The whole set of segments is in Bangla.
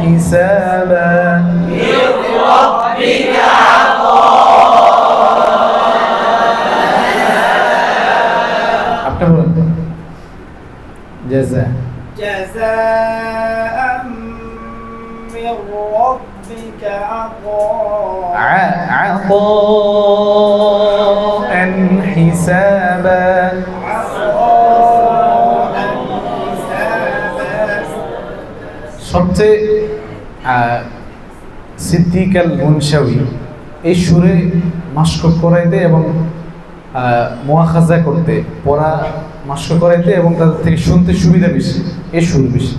حسابا من ربك عطاء আপনি বলুন جزاء جزاء من ربك عطاء عطاء حسابا সবচেয়ে সিদ্দিকাল মুনশাউই এই সুরে মাস্ক করাইতে এবং মুআখাজা করতে পড়া মাস্ক করাইতে এবং তাদের থেকে শুনতে সুবিধা বেশি এই সুর বেশি।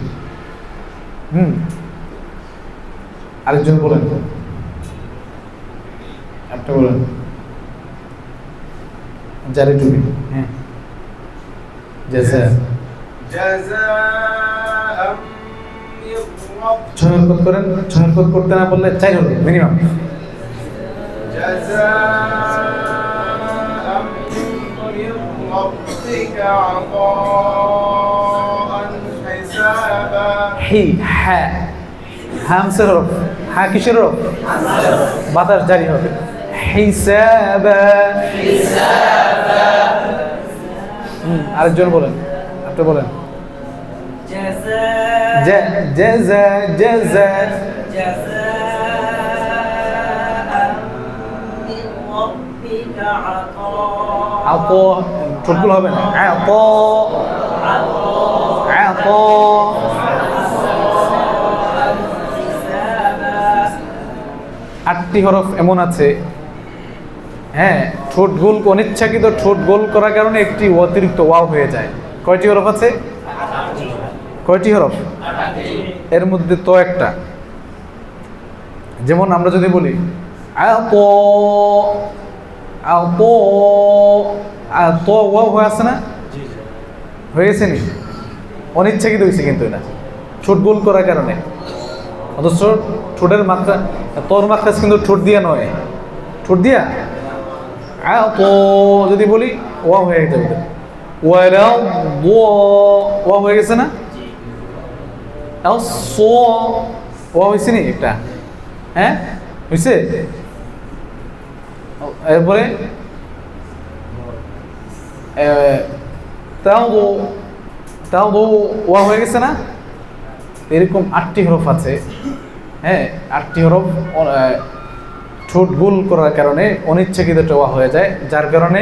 আরেকজন বলেন, আপনি বলেন জারি টুবি। হ্যাঁ জাযা ছয় হরকত করেন, ছয় হরকত করতে না বললে চার হরকত মিনিমাম। হি হা হামসের হরফ, হা কিসের হরফ? বাতাস জারি হবে। হিসাবা আরেকজন বলেন, আপনি বলেন জাযা জাযা আতো ঠোঁটগুলো হবে না। আতো আতো আটটি হরফ এমন আছে, হ্যাঁ ঠোঁট গোল, অনিচ্ছাকৃত ঠোঁট গোল করার কারণে একটি অতিরিক্ত ওয়াও হয়ে যায়। কয়টি হরফ আছে? কয়টি হরফ? এর মধ্যে তো একটা, যেমন আমরা যদি বলি আতো আতো আতো ওয়াও হয়ে আছে না? হয়ে গেছে নি? অনিচ্ছাকৃত হয়েছে কিন্তু এটা ঠোঁট গোল করার কারণে। অথচ ঠোঁটের মাত্রা, তোর মাত্রা কিন্তু ঠোঁট দিয়া নয়, ঠোঁট দিয়া আতো যদি বলি ওয়া হয়ে যাবে। ওয়া হয়ে গেছে না? ওয়া হয়েছে নি একটা? হ্যাঁ হয়েছে। এরপরে তাও ওয়া হয়ে গেছে না? এরকম আটটি হরফ আছে। হ্যাঁ আটটি হরফ ঠোঁট গোল করার কারণে অনিচ্ছাকৃত ওয়া হয়ে যায়, যার কারণে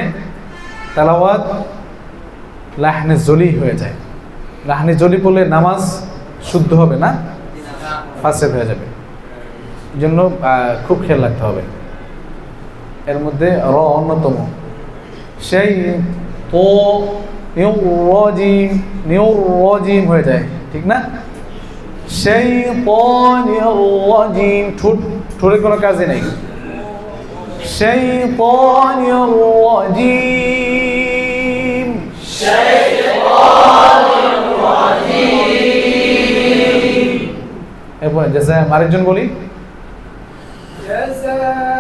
তেলাওয়াত লাহনে জলি হয়ে যায়। লাহনে জলি পড়লে নামাজ শুদ্ধ হবে না, ফাসেদ হয়ে যাবে। এই জন্য খুব খেয়াল রাখতে হবে। এর মধ্যে র অন্যতম। সেই তো নিউরজিম হয়ে যায়, ঠিক না? সেই পনিরজিম ঠোঁটের কোনো কাজই নেই। সেই পনিরজিম এরপরে জাযা আরেকজন বলি جزاء